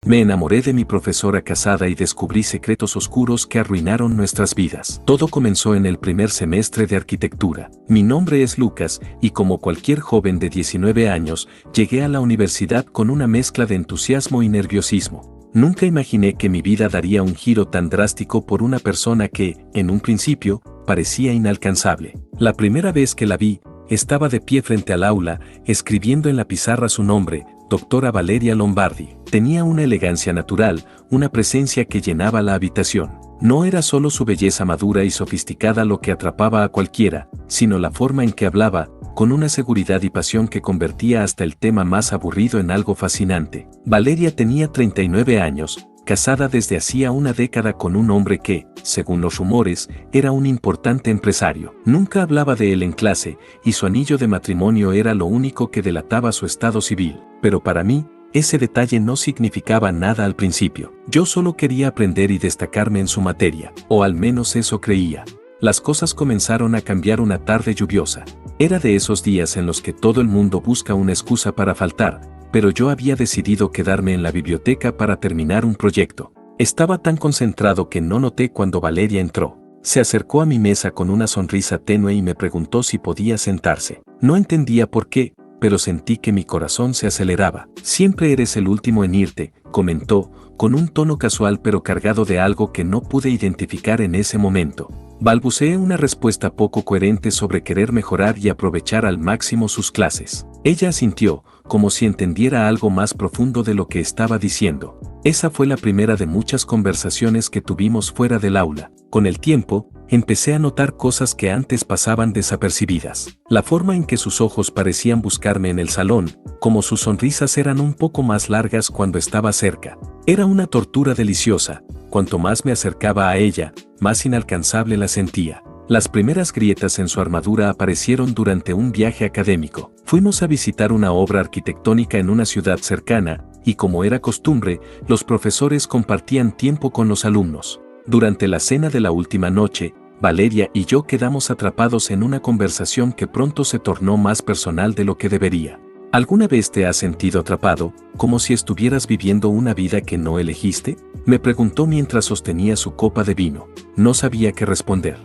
Me enamoré de mi profesora casada y descubrí secretos oscuros que arruinaron nuestras vidas. Todo comenzó en el primer semestre de arquitectura. Mi nombre es Lucas y como cualquier joven de 19 años, llegué a la universidad con una mezcla de entusiasmo y nerviosismo. Nunca imaginé que mi vida daría un giro tan drástico por una persona que, en un principio, parecía inalcanzable. La primera vez que la vi, estaba de pie frente al aula, escribiendo en la pizarra su nombre, Doctora Valeria Lombardi. Tenía una elegancia natural, una presencia que llenaba la habitación. No era solo su belleza madura y sofisticada lo que atrapaba a cualquiera, sino la forma en que hablaba, con una seguridad y pasión que convertía hasta el tema más aburrido en algo fascinante. Valeria tenía 39 años, casada desde hacía una década con un hombre que, según los rumores, era un importante empresario. Nunca hablaba de él en clase, y su anillo de matrimonio era lo único que delataba su estado civil. Pero para mí, ese detalle no significaba nada al principio. Yo solo quería aprender y destacarme en su materia, o al menos eso creía. Las cosas comenzaron a cambiar una tarde lluviosa. Era de esos días en los que todo el mundo busca una excusa para faltar, pero yo había decidido quedarme en la biblioteca para terminar un proyecto. Estaba tan concentrado que no noté cuando Valeria entró. Se acercó a mi mesa con una sonrisa tenue y me preguntó si podía sentarse. No entendía por qué, pero sentí que mi corazón se aceleraba. Siempre eres el último en irte, comentó, con un tono casual pero cargado de algo que no pude identificar en ese momento. Balbuceé una respuesta poco coherente sobre querer mejorar y aprovechar al máximo sus clases. Ella asintió, como si entendiera algo más profundo de lo que estaba diciendo. Esa fue la primera de muchas conversaciones que tuvimos fuera del aula. Con el tiempo, empecé a notar cosas que antes pasaban desapercibidas. La forma en que sus ojos parecían buscarme en el salón, como sus sonrisas eran un poco más largas cuando estaba cerca. Era una tortura deliciosa. Cuanto más me acercaba a ella, más inalcanzable la sentía. Las primeras grietas en su armadura aparecieron durante un viaje académico. Fuimos a visitar una obra arquitectónica en una ciudad cercana, y como era costumbre, los profesores compartían tiempo con los alumnos. Durante la cena de la última noche, Valeria y yo quedamos atrapados en una conversación que pronto se tornó más personal de lo que debería. ¿Alguna vez te has sentido atrapado, como si estuvieras viviendo una vida que no elegiste? Me preguntó mientras sostenía su copa de vino. No sabía qué responder.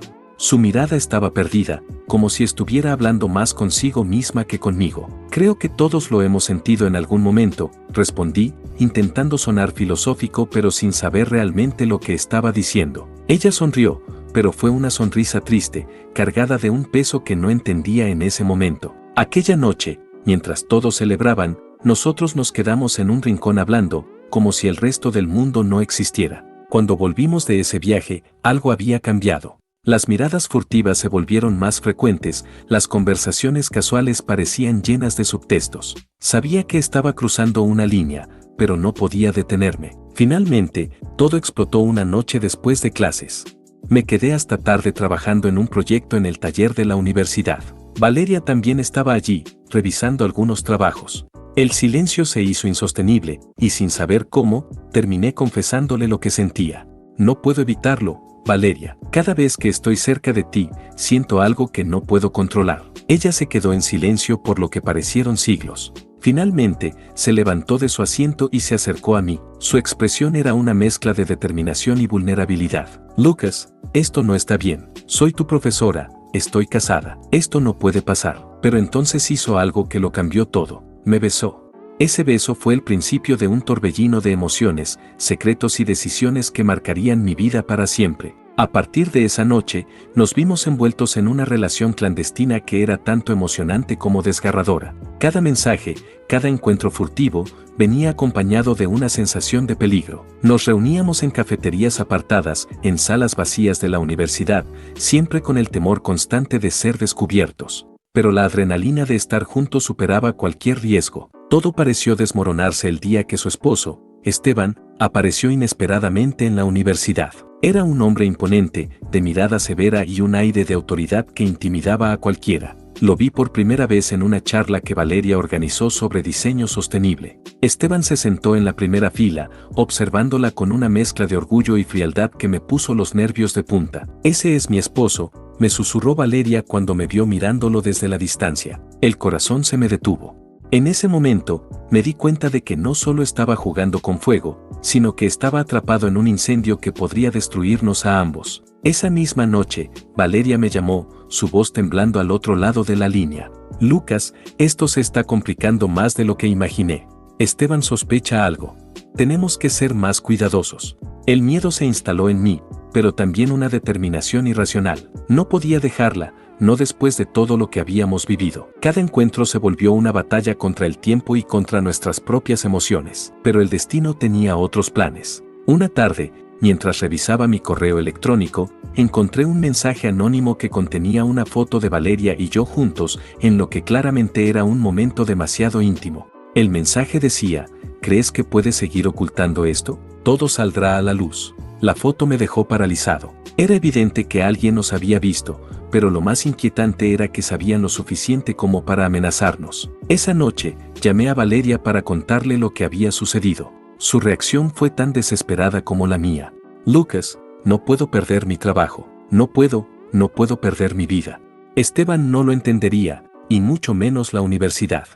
Su mirada estaba perdida, como si estuviera hablando más consigo misma que conmigo. Creo que todos lo hemos sentido en algún momento, respondí, intentando sonar filosófico pero sin saber realmente lo que estaba diciendo. Ella sonrió, pero fue una sonrisa triste, cargada de un peso que no entendía en ese momento. Aquella noche, mientras todos celebraban, nosotros nos quedamos en un rincón hablando, como si el resto del mundo no existiera. Cuando volvimos de ese viaje, algo había cambiado. Las miradas furtivas se volvieron más frecuentes, las conversaciones casuales parecían llenas de subtextos. Sabía que estaba cruzando una línea, pero no podía detenerme. Finalmente, todo explotó una noche después de clases. Me quedé hasta tarde trabajando en un proyecto en el taller de la universidad. Valeria también estaba allí, revisando algunos trabajos. El silencio se hizo insostenible, y sin saber cómo, terminé confesándole lo que sentía. No puedo evitarlo, Valeria. Cada vez que estoy cerca de ti, siento algo que no puedo controlar. Ella se quedó en silencio por lo que parecieron siglos. Finalmente, se levantó de su asiento y se acercó a mí. Su expresión era una mezcla de determinación y vulnerabilidad. Lucas, esto no está bien. Soy tu profesora, estoy casada. Esto no puede pasar. Pero entonces hizo algo que lo cambió todo. Me besó. Ese beso fue el principio de un torbellino de emociones, secretos y decisiones que marcarían mi vida para siempre. A partir de esa noche, nos vimos envueltos en una relación clandestina que era tanto emocionante como desgarradora. Cada mensaje, cada encuentro furtivo, venía acompañado de una sensación de peligro. Nos reuníamos en cafeterías apartadas, en salas vacías de la universidad, siempre con el temor constante de ser descubiertos. Pero la adrenalina de estar juntos superaba cualquier riesgo. Todo pareció desmoronarse el día que su esposo, Esteban, apareció inesperadamente en la universidad. Era un hombre imponente, de mirada severa y un aire de autoridad que intimidaba a cualquiera. Lo vi por primera vez en una charla que Valeria organizó sobre diseño sostenible. Esteban se sentó en la primera fila, observándola con una mezcla de orgullo y frialdad que me puso los nervios de punta. «Ese es mi esposo», me susurró Valeria cuando me vio mirándolo desde la distancia. El corazón se me detuvo. En ese momento, me di cuenta de que no solo estaba jugando con fuego, sino que estaba atrapado en un incendio que podría destruirnos a ambos. Esa misma noche, Valeria me llamó, su voz temblando al otro lado de la línea. Lucas, esto se está complicando más de lo que imaginé. Esteban sospecha algo. Tenemos que ser más cuidadosos. El miedo se instaló en mí, pero también una determinación irracional. No podía dejarla, no después de todo lo que habíamos vivido. Cada encuentro se volvió una batalla contra el tiempo y contra nuestras propias emociones. Pero el destino tenía otros planes. Una tarde, mientras revisaba mi correo electrónico, encontré un mensaje anónimo que contenía una foto de Valeria y yo juntos, en lo que claramente era un momento demasiado íntimo. El mensaje decía: ¿crees que puedes seguir ocultando esto? Todo saldrá a la luz. La foto me dejó paralizado. Era evidente que alguien nos había visto, pero lo más inquietante era que sabían lo suficiente como para amenazarnos. Esa noche, llamé a Valeria para contarle lo que había sucedido. Su reacción fue tan desesperada como la mía. Lucas, no puedo perder mi trabajo. No puedo perder mi vida. Esteban no lo entendería, y mucho menos la universidad.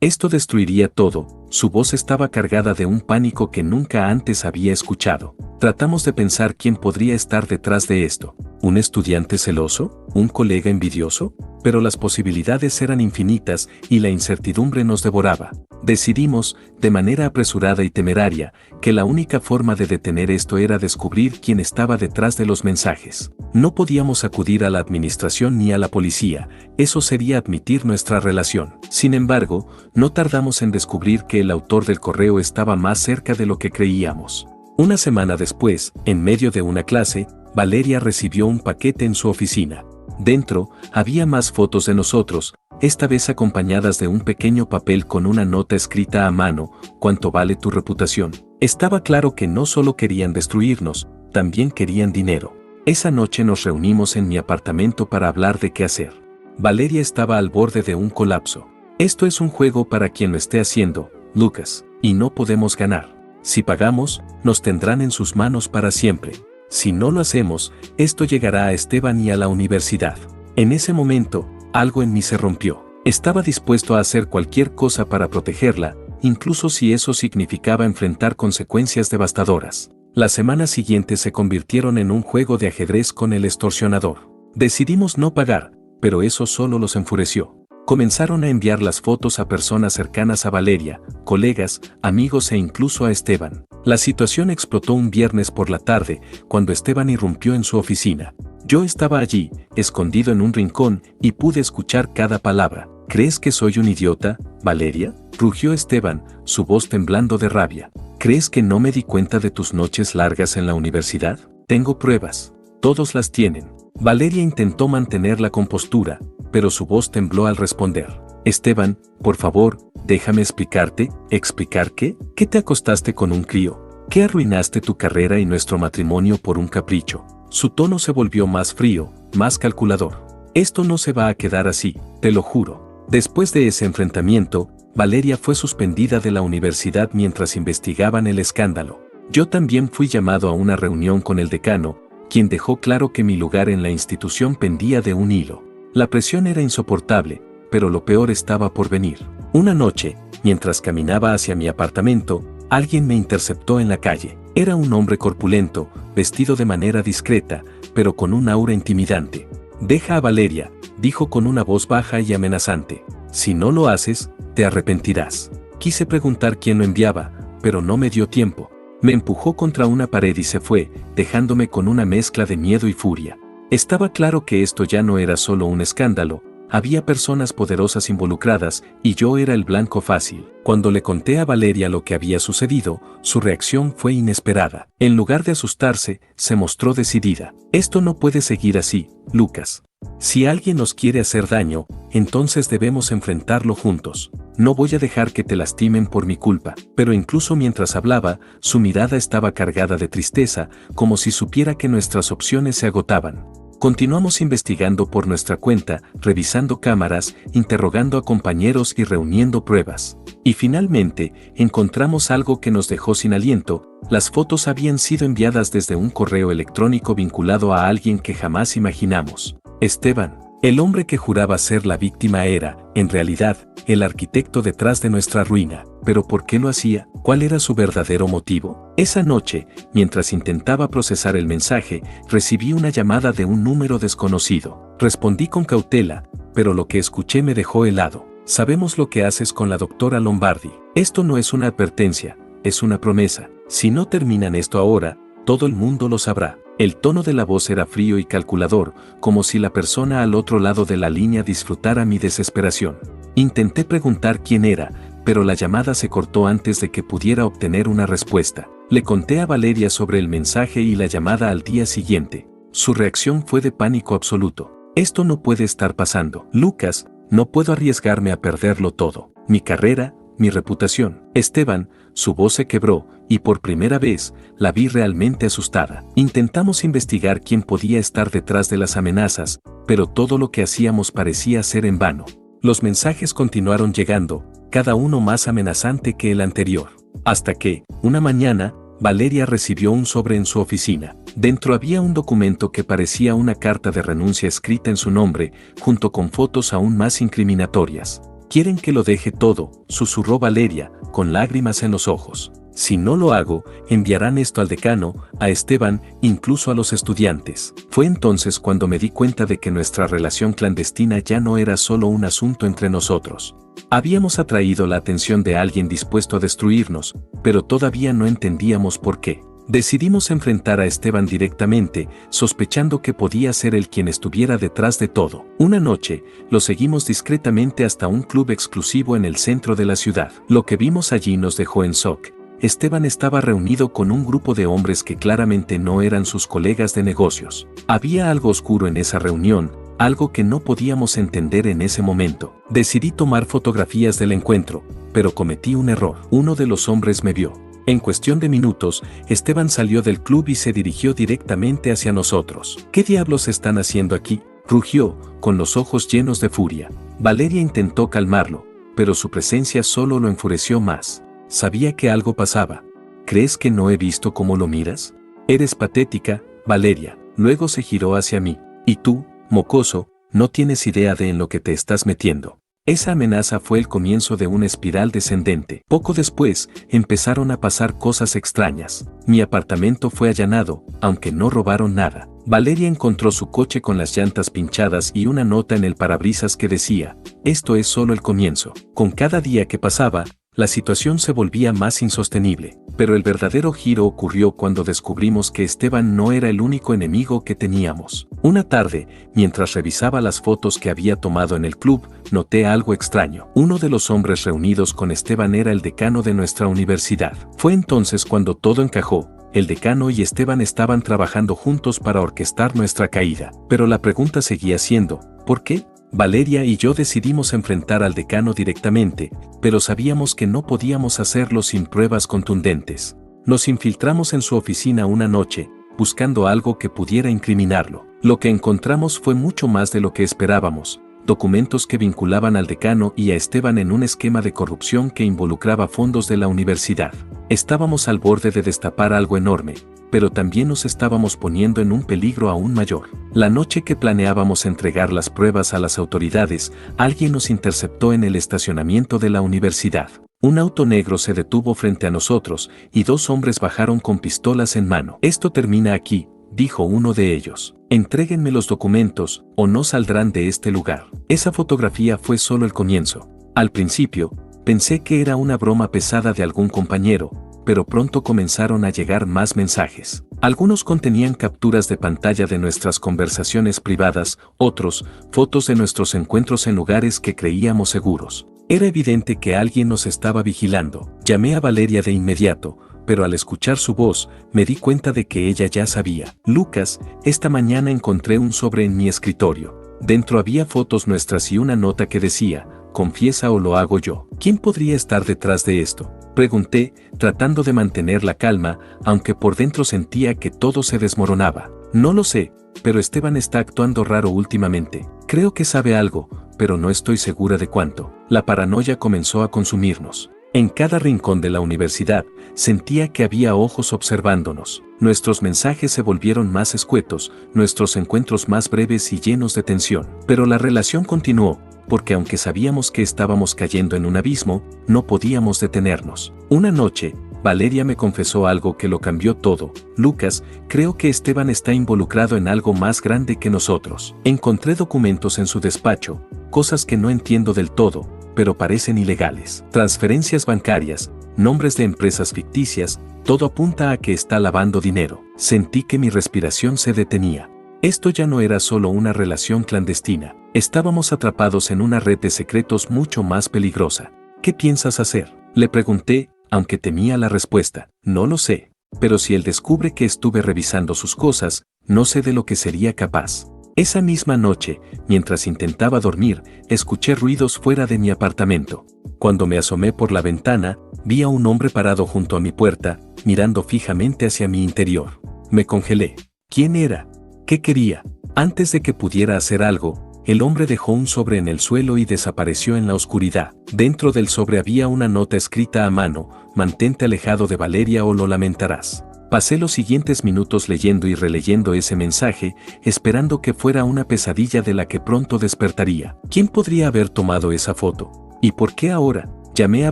Esto destruiría todo. Su voz estaba cargada de un pánico que nunca antes había escuchado. Tratamos de pensar quién podría estar detrás de esto. ¿Un estudiante celoso? ¿Un colega envidioso? Pero las posibilidades eran infinitas y la incertidumbre nos devoraba. Decidimos, de manera apresurada y temeraria, que la única forma de detener esto era descubrir quién estaba detrás de los mensajes. No podíamos acudir a la administración ni a la policía, eso sería admitir nuestra relación. Sin embargo, no tardamos en descubrir que el autor del correo estaba más cerca de lo que creíamos. Una semana después, en medio de una clase, Valeria recibió un paquete en su oficina. Dentro, había más fotos de nosotros, esta vez acompañadas de un pequeño papel con una nota escrita a mano: ¿cuánto vale tu reputación? Estaba claro que no solo querían destruirnos, también querían dinero. Esa noche nos reunimos en mi apartamento para hablar de qué hacer. Valeria estaba al borde de un colapso. Esto es un juego para quien lo esté haciendo, Lucas, y no podemos ganar. Si pagamos, nos tendrán en sus manos para siempre. Si no lo hacemos, esto llegará a Esteban y a la universidad. En ese momento, algo en mí se rompió. Estaba dispuesto a hacer cualquier cosa para protegerla, incluso si eso significaba enfrentar consecuencias devastadoras. Las semanas siguientes se convirtieron en un juego de ajedrez con el extorsionador. Decidimos no pagar, pero eso solo los enfureció. Comenzaron a enviar las fotos a personas cercanas a Valeria, colegas, amigos e incluso a Esteban. La situación explotó un viernes por la tarde, cuando Esteban irrumpió en su oficina. Yo estaba allí, escondido en un rincón, y pude escuchar cada palabra. ¿Crees que soy un idiota, Valeria?, rugió Esteban, su voz temblando de rabia. ¿Crees que no me di cuenta de tus noches largas en la universidad? Tengo pruebas. Todos las tienen. Valeria intentó mantener la compostura, pero su voz tembló al responder. Esteban, por favor, déjame explicarte. ¿Explicar qué? ¿Qué te acostaste con un crío? ¿Qué arruinaste tu carrera y nuestro matrimonio por un capricho? Su tono se volvió más frío, más calculador. Esto no se va a quedar así, te lo juro. Después de ese enfrentamiento, Valeria fue suspendida de la universidad mientras investigaban el escándalo. Yo también fui llamado a una reunión con el decano, quien dejó claro que mi lugar en la institución pendía de un hilo. La presión era insoportable, pero lo peor estaba por venir. Una noche, mientras caminaba hacia mi apartamento, alguien me interceptó en la calle. Era un hombre corpulento, vestido de manera discreta, pero con un aura intimidante. «Deja a Valeria», dijo con una voz baja y amenazante. «Si no lo haces, te arrepentirás». Quise preguntar quién lo enviaba, pero no me dio tiempo. Me empujó contra una pared y se fue, dejándome con una mezcla de miedo y furia. Estaba claro que esto ya no era solo un escándalo, había personas poderosas involucradas y yo era el blanco fácil. Cuando le conté a Valeria lo que había sucedido, su reacción fue inesperada. En lugar de asustarse, se mostró decidida. «Esto no puede seguir así, Lucas. Si alguien nos quiere hacer daño, entonces debemos enfrentarlo juntos. No voy a dejar que te lastimen por mi culpa». Pero incluso mientras hablaba, su mirada estaba cargada de tristeza, como si supiera que nuestras opciones se agotaban. Continuamos investigando por nuestra cuenta, revisando cámaras, interrogando a compañeros y reuniendo pruebas. Y finalmente, encontramos algo que nos dejó sin aliento. Las fotos habían sido enviadas desde un correo electrónico vinculado a alguien que jamás imaginamos. Esteban. El hombre que juraba ser la víctima era, en realidad, el arquitecto detrás de nuestra ruina. ¿Pero por qué lo hacía? ¿Cuál era su verdadero motivo? Esa noche, mientras intentaba procesar el mensaje, recibí una llamada de un número desconocido. Respondí con cautela, pero lo que escuché me dejó helado. Sabemos lo que haces con la doctora Lombardi. Esto no es una advertencia, es una promesa. Si no terminan esto ahora, todo el mundo lo sabrá. El tono de la voz era frío y calculador, como si la persona al otro lado de la línea disfrutara mi desesperación. Intenté preguntar quién era, pero la llamada se cortó antes de que pudiera obtener una respuesta. Le conté a Valeria sobre el mensaje y la llamada al día siguiente. Su reacción fue de pánico absoluto. Esto no puede estar pasando. Lucas, no puedo arriesgarme a perderlo todo. Mi carrera, mi reputación. Esteban, su voz se quebró, y por primera vez, la vi realmente asustada. Intentamos investigar quién podía estar detrás de las amenazas, pero todo lo que hacíamos parecía ser en vano. Los mensajes continuaron llegando, cada uno más amenazante que el anterior. Hasta que, una mañana, Valeria recibió un sobre en su oficina. Dentro había un documento que parecía una carta de renuncia escrita en su nombre, junto con fotos aún más incriminatorias. «Quieren que lo deje todo», susurró Valeria, con lágrimas en los ojos. «Si no lo hago, enviarán esto al decano, a Esteban, incluso a los estudiantes». Fue entonces cuando me di cuenta de que nuestra relación clandestina ya no era solo un asunto entre nosotros. Habíamos atraído la atención de alguien dispuesto a destruirnos, pero todavía no entendíamos por qué. Decidimos enfrentar a Esteban directamente, sospechando que podía ser él quien estuviera detrás de todo. Una noche, lo seguimos discretamente hasta un club exclusivo en el centro de la ciudad. Lo que vimos allí nos dejó en shock. Esteban estaba reunido con un grupo de hombres que claramente no eran sus colegas de negocios. Había algo oscuro en esa reunión, algo que no podíamos entender en ese momento. Decidí tomar fotografías del encuentro, pero cometí un error. Uno de los hombres me vio. En cuestión de minutos, Esteban salió del club y se dirigió directamente hacia nosotros. «¿Qué diablos están haciendo aquí?», rugió, con los ojos llenos de furia. Valeria intentó calmarlo, pero su presencia solo lo enfureció más. Sabía que algo pasaba. «¿Crees que no he visto cómo lo miras? Eres patética, Valeria». Luego se giró hacia mí. «Y tú, mocoso, no tienes idea de en lo que te estás metiendo». Esa amenaza fue el comienzo de una espiral descendente. Poco después, empezaron a pasar cosas extrañas. Mi apartamento fue allanado, aunque no robaron nada. Valeria encontró su coche con las llantas pinchadas y una nota en el parabrisas que decía: «Esto es solo el comienzo». Con cada día que pasaba, la situación se volvía más insostenible. Pero el verdadero giro ocurrió cuando descubrimos que Esteban no era el único enemigo que teníamos. Una tarde, mientras revisaba las fotos que había tomado en el club, noté algo extraño. Uno de los hombres reunidos con Esteban era el decano de nuestra universidad. Fue entonces cuando todo encajó. El decano y Esteban estaban trabajando juntos para orquestar nuestra caída. Pero la pregunta seguía siendo: ¿por qué? Valeria y yo decidimos enfrentar al decano directamente, pero sabíamos que no podíamos hacerlo sin pruebas contundentes. Nos infiltramos en su oficina una noche, buscando algo que pudiera incriminarlo. Lo que encontramos fue mucho más de lo que esperábamos: documentos que vinculaban al decano y a Esteban en un esquema de corrupción que involucraba fondos de la universidad. Estábamos al borde de destapar algo enorme, pero también nos estábamos poniendo en un peligro aún mayor. La noche que planeábamos entregar las pruebas a las autoridades, alguien nos interceptó en el estacionamiento de la universidad. Un auto negro se detuvo frente a nosotros y dos hombres bajaron con pistolas en mano. «Esto termina aquí», dijo uno de ellos. «Entréguenme los documentos, o no saldrán de este lugar». Esa fotografía fue solo el comienzo. Al principio, pensé que era una broma pesada de algún compañero, pero pronto comenzaron a llegar más mensajes. Algunos contenían capturas de pantalla de nuestras conversaciones privadas, otros, fotos de nuestros encuentros en lugares que creíamos seguros. Era evidente que alguien nos estaba vigilando. Llamé a Valeria de inmediato, pero al escuchar su voz, me di cuenta de que ella ya sabía. «Lucas, esta mañana encontré un sobre en mi escritorio. Dentro había fotos nuestras y una nota que decía: «Confiesa o lo hago yo». ¿Quién podría estar detrás de esto?», pregunté, tratando de mantener la calma, aunque por dentro sentía que todo se desmoronaba. «No lo sé, pero Esteban está actuando raro últimamente. Creo que sabe algo, pero no estoy segura de cuánto». La paranoia comenzó a consumirnos. En cada rincón de la universidad, sentía que había ojos observándonos. Nuestros mensajes se volvieron más escuetos, nuestros encuentros más breves y llenos de tensión. Pero la relación continuó, porque aunque sabíamos que estábamos cayendo en un abismo, no podíamos detenernos. Una noche, Valeria me confesó algo que lo cambió todo. Lucas, creo que Esteban está involucrado en algo más grande que nosotros. Encontré documentos en su despacho, cosas que no entiendo del todo, pero parecen ilegales. Transferencias bancarias, nombres de empresas ficticias, todo apunta a que está lavando dinero. Sentí que mi respiración se detenía. Esto ya no era solo una relación clandestina. Estábamos atrapados en una red de secretos mucho más peligrosa. ¿Qué piensas hacer?, le pregunté, aunque temía la respuesta. No lo sé, pero si él descubre que estuve revisando sus cosas, no sé de lo que sería capaz. Esa misma noche, mientras intentaba dormir, escuché ruidos fuera de mi apartamento. Cuando me asomé por la ventana, vi a un hombre parado junto a mi puerta, mirando fijamente hacia mi interior. Me congelé. ¿Quién era? ¿Qué quería? Antes de que pudiera hacer algo, el hombre dejó un sobre en el suelo y desapareció en la oscuridad. Dentro del sobre había una nota escrita a mano: mantente alejado de Valeria o lo lamentarás. Pasé los siguientes minutos leyendo y releyendo ese mensaje, esperando que fuera una pesadilla de la que pronto despertaría. ¿Quién podría haber tomado esa foto? ¿Y por qué ahora? Llamé a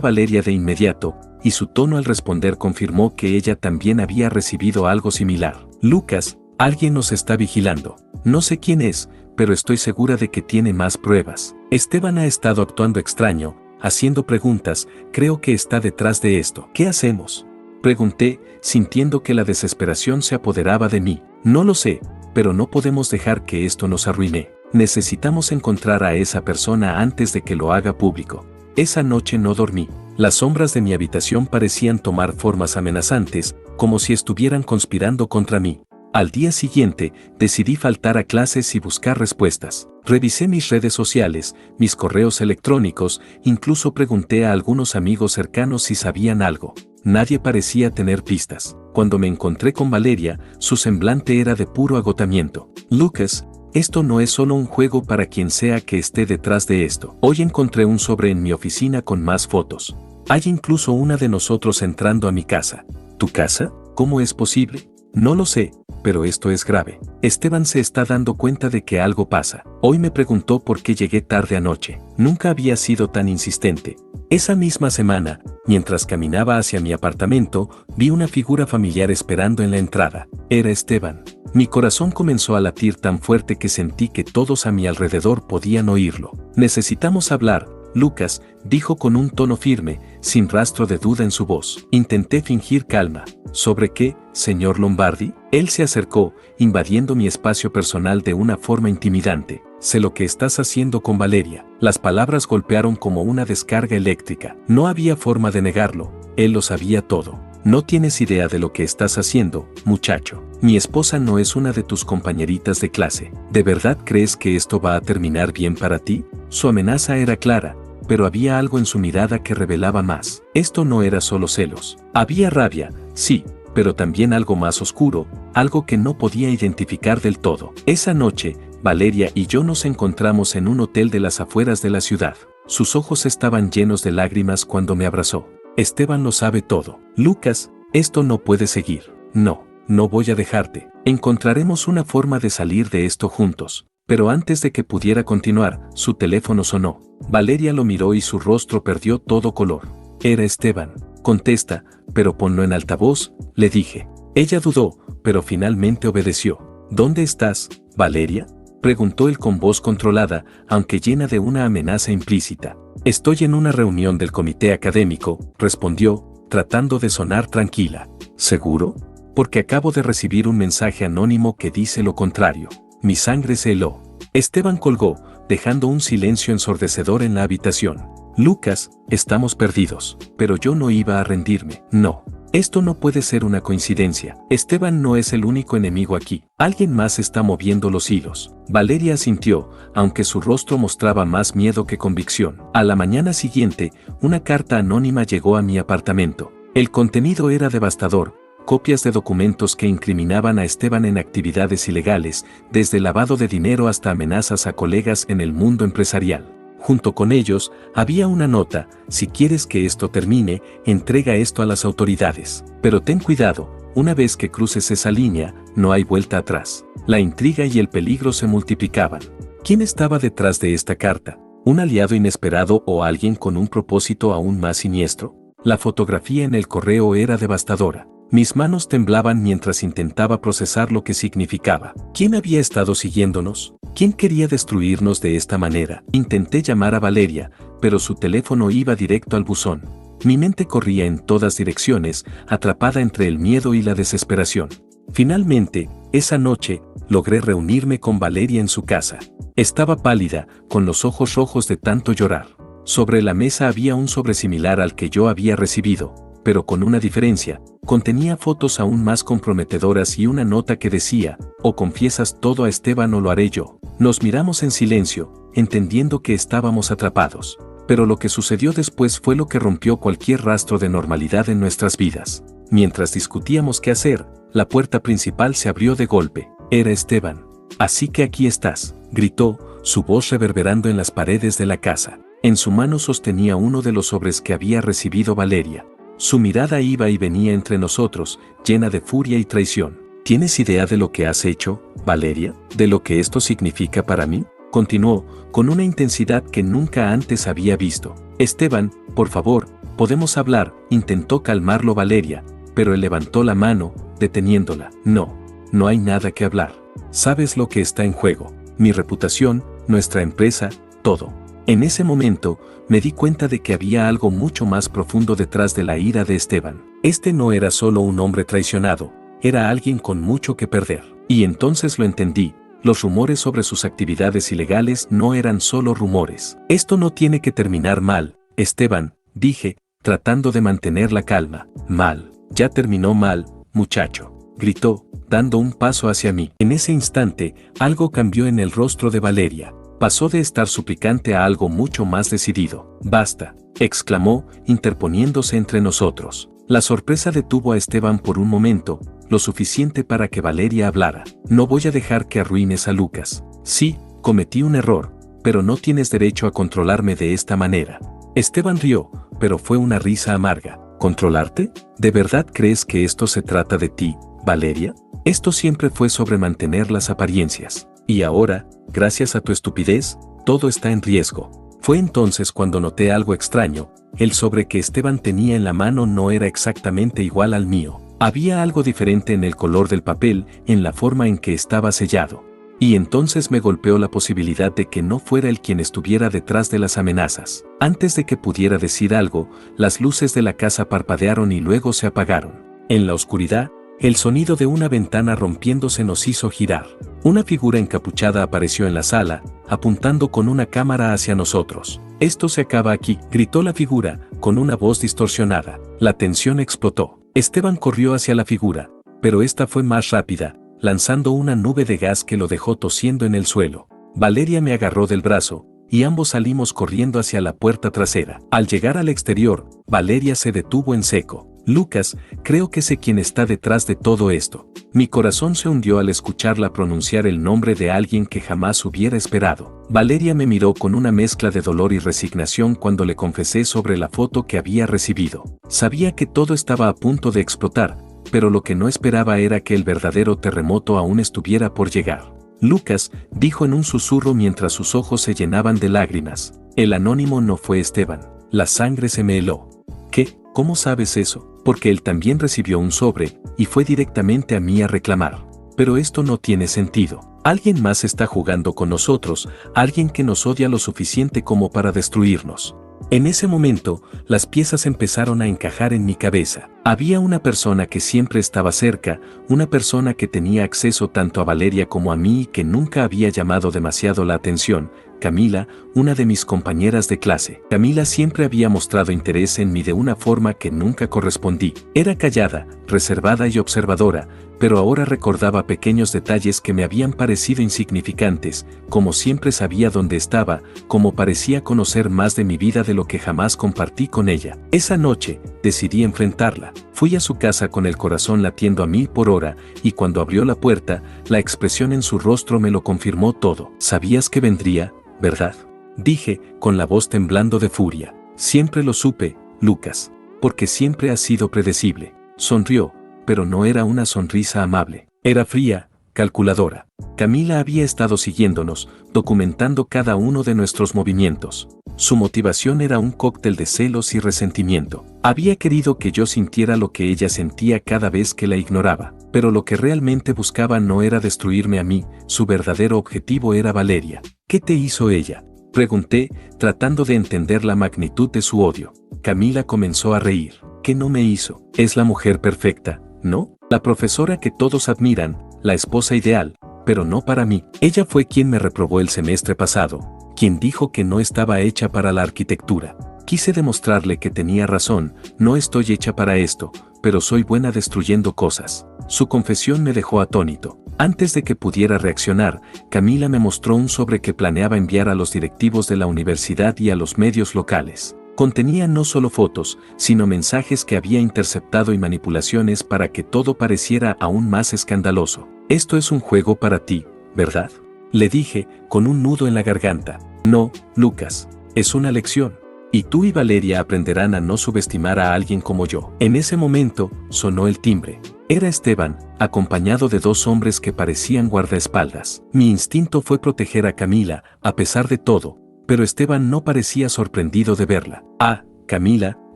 Valeria de inmediato, y su tono al responder confirmó que ella también había recibido algo similar. Lucas, alguien nos está vigilando. No sé quién es, pero estoy segura de que tiene más pruebas. Esteban ha estado actuando extraño, haciendo preguntas, creo que está detrás de esto. ¿Qué hacemos?, pregunté, sintiendo que la desesperación se apoderaba de mí. No lo sé, pero no podemos dejar que esto nos arruine. Necesitamos encontrar a esa persona antes de que lo haga público. Esa noche no dormí. Las sombras de mi habitación parecían tomar formas amenazantes, como si estuvieran conspirando contra mí. Al día siguiente, decidí faltar a clases y buscar respuestas. Revisé mis redes sociales, mis correos electrónicos, incluso pregunté a algunos amigos cercanos si sabían algo. Nadie parecía tener pistas. Cuando me encontré con Valeria, su semblante era de puro agotamiento. Lucas, esto no es solo un juego para quien sea que esté detrás de esto. Hoy encontré un sobre en mi oficina con más fotos. Hay incluso una de nosotros entrando a mi casa. ¿Tu casa? ¿Cómo es posible? No lo sé, pero esto es grave. Esteban se está dando cuenta de que algo pasa. Hoy me preguntó por qué llegué tarde anoche. Nunca había sido tan insistente. Esa misma semana, mientras caminaba hacia mi apartamento, vi una figura familiar esperando en la entrada. Era Esteban. Mi corazón comenzó a latir tan fuerte que sentí que todos a mi alrededor podían oírlo. Necesitamos hablar, Lucas, dijo con un tono firme, sin rastro de duda en su voz. Intenté fingir calma. ¿Sobre qué, señor Lombardi? Él se acercó, invadiendo mi espacio personal de una forma intimidante. Sé lo que estás haciendo con Valeria. Las palabras golpearon como una descarga eléctrica. No había forma de negarlo. Él lo sabía todo. No tienes idea de lo que estás haciendo, muchacho. Mi esposa no es una de tus compañeritas de clase. ¿De verdad crees que esto va a terminar bien para ti? Su amenaza era clara, pero había algo en su mirada que revelaba más. Esto no era solo celos. Había rabia, sí, pero también algo más oscuro, algo que no podía identificar del todo. Esa noche, Valeria y yo nos encontramos en un hotel de las afueras de la ciudad. Sus ojos estaban llenos de lágrimas cuando me abrazó. Esteban lo sabe todo. Lucas, esto no puede seguir. No, no voy a dejarte. Encontraremos una forma de salir de esto juntos. Pero antes de que pudiera continuar, su teléfono sonó. Valeria lo miró y su rostro perdió todo color. Era Esteban. Contesta, pero ponlo en altavoz, le dije. Ella dudó, pero finalmente obedeció. ¿Dónde estás, Valeria?, preguntó él con voz controlada, aunque llena de una amenaza implícita. Estoy en una reunión del comité académico, respondió, tratando de sonar tranquila. ¿Seguro? Porque acabo de recibir un mensaje anónimo que dice lo contrario. Mi sangre se heló. Esteban colgó, dejando un silencio ensordecedor en la habitación. Lucas, estamos perdidos. Pero yo no iba a rendirme. No. Esto no puede ser una coincidencia. Esteban no es el único enemigo aquí. Alguien más está moviendo los hilos. Valeria asintió, aunque su rostro mostraba más miedo que convicción. A la mañana siguiente, una carta anónima llegó a mi apartamento. El contenido era devastador. Copias de documentos que incriminaban a Esteban en actividades ilegales, desde lavado de dinero hasta amenazas a colegas en el mundo empresarial. Junto con ellos, había una nota: si quieres que esto termine, entrega esto a las autoridades. Pero ten cuidado, una vez que cruces esa línea, no hay vuelta atrás. La intriga y el peligro se multiplicaban. ¿Quién estaba detrás de esta carta? ¿Un aliado inesperado o alguien con un propósito aún más siniestro? La fotografía en el correo era devastadora. Mis manos temblaban mientras intentaba procesar lo que significaba. ¿Quién había estado siguiéndonos? ¿Quién quería destruirnos de esta manera? Intenté llamar a Valeria, pero su teléfono iba directo al buzón. Mi mente corría en todas direcciones, atrapada entre el miedo y la desesperación. Finalmente, esa noche, logré reunirme con Valeria en su casa. Estaba pálida, con los ojos rojos de tanto llorar. Sobre la mesa había un sobre similar al que yo había recibido, pero con una diferencia: contenía fotos aún más comprometedoras y una nota que decía: o confiesas todo a Esteban o lo haré yo. Nos miramos en silencio, entendiendo que estábamos atrapados. Pero lo que sucedió después fue lo que rompió cualquier rastro de normalidad en nuestras vidas. Mientras discutíamos qué hacer, la puerta principal se abrió de golpe. Era Esteban. «Así que aquí estás», gritó, su voz reverberando en las paredes de la casa. En su mano sostenía uno de los sobres que había recibido Valeria. Su mirada iba y venía entre nosotros, llena de furia y traición. «¿Tienes idea de lo que has hecho, Valeria? ¿De lo que esto significa para mí?», continuó, con una intensidad que nunca antes había visto. «Esteban, por favor, podemos hablar», intentó calmarlo Valeria, pero él levantó la mano, deteniéndola. No hay nada que hablar. Sabes lo que está en juego: mi reputación, nuestra empresa, todo». En ese momento, me di cuenta de que había algo mucho más profundo detrás de la ira de Esteban. Este no era solo un hombre traicionado, era alguien con mucho que perder. Y entonces lo entendí: los rumores sobre sus actividades ilegales no eran solo rumores. «Esto no tiene que terminar mal, Esteban», dije, tratando de mantener la calma. «Mal, ya terminó mal, muchacho», gritó, dando un paso hacia mí. En ese instante, algo cambió en el rostro de Valeria. Pasó de estar suplicante a algo mucho más decidido. «Basta», exclamó, interponiéndose entre nosotros. La sorpresa detuvo a Esteban por un momento, lo suficiente para que Valeria hablara. «No voy a dejar que arruines a Lucas. Sí, cometí un error, pero no tienes derecho a controlarme de esta manera». Esteban rió, pero fue una risa amarga. «¿Controlarte? ¿De verdad crees que esto se trata de ti, Valeria? Esto siempre fue sobre mantener las apariencias. Y ahora, gracias a tu estupidez, todo está en riesgo». Fue entonces cuando noté algo extraño: el sobre que Esteban tenía en la mano no era exactamente igual al mío. Había algo diferente en el color del papel, en la forma en que estaba sellado. Y entonces me golpeó la posibilidad de que no fuera él quien estuviera detrás de las amenazas. Antes de que pudiera decir algo, las luces de la casa parpadearon y luego se apagaron. En la oscuridad, el sonido de una ventana rompiéndose nos hizo girar. Una figura encapuchada apareció en la sala, apuntando con una cámara hacia nosotros. «Esto se acaba aquí», gritó la figura, con una voz distorsionada. La tensión explotó. Esteban corrió hacia la figura, pero esta fue más rápida, lanzando una nube de gas que lo dejó tosiendo en el suelo. Valeria me agarró del brazo, y ambos salimos corriendo hacia la puerta trasera. Al llegar al exterior, Valeria se detuvo en seco. «Lucas, creo que sé quién está detrás de todo esto». Mi corazón se hundió al escucharla pronunciar el nombre de alguien que jamás hubiera esperado. Valeria me miró con una mezcla de dolor y resignación cuando le confesé sobre la foto que había recibido. Sabía que todo estaba a punto de explotar, pero lo que no esperaba era que el verdadero terremoto aún estuviera por llegar. «Lucas», dijo en un susurro mientras sus ojos se llenaban de lágrimas. «El anónimo no fue Esteban». La sangre se me heló. «¿Qué? ¿Cómo sabes eso?». «Porque él también recibió un sobre, y fue directamente a mí a reclamar». «Pero esto no tiene sentido. Alguien más está jugando con nosotros, alguien que nos odia lo suficiente como para destruirnos». En ese momento, las piezas empezaron a encajar en mi cabeza. Había una persona que siempre estaba cerca, una persona que tenía acceso tanto a Valeria como a mí y que nunca había llamado demasiado la atención: Camila, una de mis compañeras de clase. Camila siempre había mostrado interés en mí de una forma que nunca correspondí. Era callada, reservada y observadora, pero ahora recordaba pequeños detalles que me habían parecido insignificantes, como siempre sabía dónde estaba, como parecía conocer más de mi vida de lo que jamás compartí con ella. Esa noche, decidí enfrentarla. Fui a su casa con el corazón latiendo a 1000 por hora, y cuando abrió la puerta, la expresión en su rostro me lo confirmó todo. «Sabías que vendría, ¿verdad?». Dije, con la voz temblando de furia. Siempre lo supe, Lucas. Porque siempre has sido predecible. Sonrió, pero no era una sonrisa amable. Era fría, calculadora. Camila había estado siguiéndonos, documentando cada uno de nuestros movimientos. Su motivación era un cóctel de celos y resentimiento. Había querido que yo sintiera lo que ella sentía cada vez que la ignoraba, pero lo que realmente buscaba no era destruirme a mí, su verdadero objetivo era Valeria. ¿Qué te hizo ella?, pregunté, tratando de entender la magnitud de su odio. Camila comenzó a reír. ¿Qué no me hizo? Es la mujer perfecta, ¿no? La profesora que todos admiran, la esposa ideal, pero no para mí. Ella fue quien me reprobó el semestre pasado, quien dijo que no estaba hecha para la arquitectura. Quise demostrarle que tenía razón, no estoy hecha para esto, pero soy buena destruyendo cosas. Su confesión me dejó atónito. Antes de que pudiera reaccionar, Camila me mostró un sobre que planeaba enviar a los directivos de la universidad y a los medios locales. Contenía no solo fotos, sino mensajes que había interceptado y manipulaciones para que todo pareciera aún más escandaloso. Esto es un juego para ti, ¿verdad?, le dije, con un nudo en la garganta. No, Lucas, es una lección. Y tú y Valeria aprenderán a no subestimar a alguien como yo. En ese momento, sonó el timbre. Era Esteban, acompañado de dos hombres que parecían guardaespaldas. Mi instinto fue proteger a Camila, a pesar de todo, pero Esteban no parecía sorprendido de verla. Ah, Camila,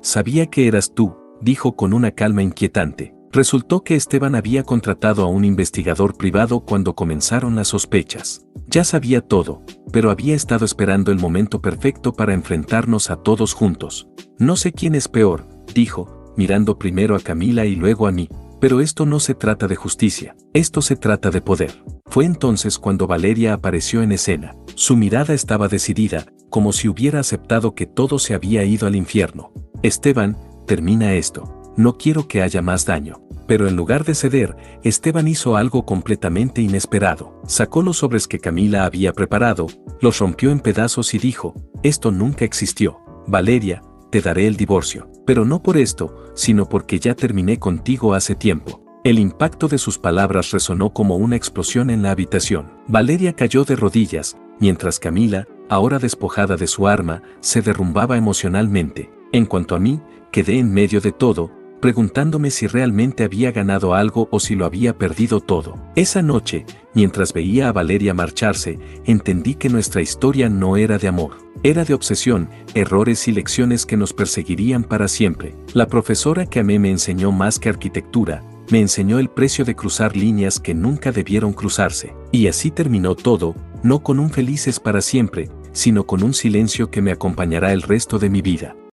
sabía que eras tú, dijo con una calma inquietante. Resultó que Esteban había contratado a un investigador privado cuando comenzaron las sospechas. Ya sabía todo, pero había estado esperando el momento perfecto para enfrentarnos a todos juntos. No sé quién es peor, dijo, mirando primero a Camila y luego a mí. Pero esto no se trata de justicia, esto se trata de poder. Fue entonces cuando Valeria apareció en escena. Su mirada estaba decidida, como si hubiera aceptado que todo se había ido al infierno. Esteban, termina esto. No quiero que haya más daño. Pero en lugar de ceder, Esteban hizo algo completamente inesperado. Sacó los sobres que Camila había preparado, los rompió en pedazos y dijo, esto nunca existió. Valeria, te daré el divorcio. Pero no por esto, sino porque ya terminé contigo hace tiempo. El impacto de sus palabras resonó como una explosión en la habitación. Valeria cayó de rodillas, mientras Camila, ahora despojada de su arma, se derrumbaba emocionalmente. En cuanto a mí, quedé en medio de todo, preguntándome si realmente había ganado algo o si lo había perdido todo. Esa noche, mientras veía a Valeria marcharse, entendí que nuestra historia no era de amor. Era de obsesión, errores y lecciones que nos perseguirían para siempre. La profesora que amé me enseñó más que arquitectura, me enseñó el precio de cruzar líneas que nunca debieron cruzarse. Y así terminó todo, no con un felices para siempre, sino con un silencio que me acompañará el resto de mi vida.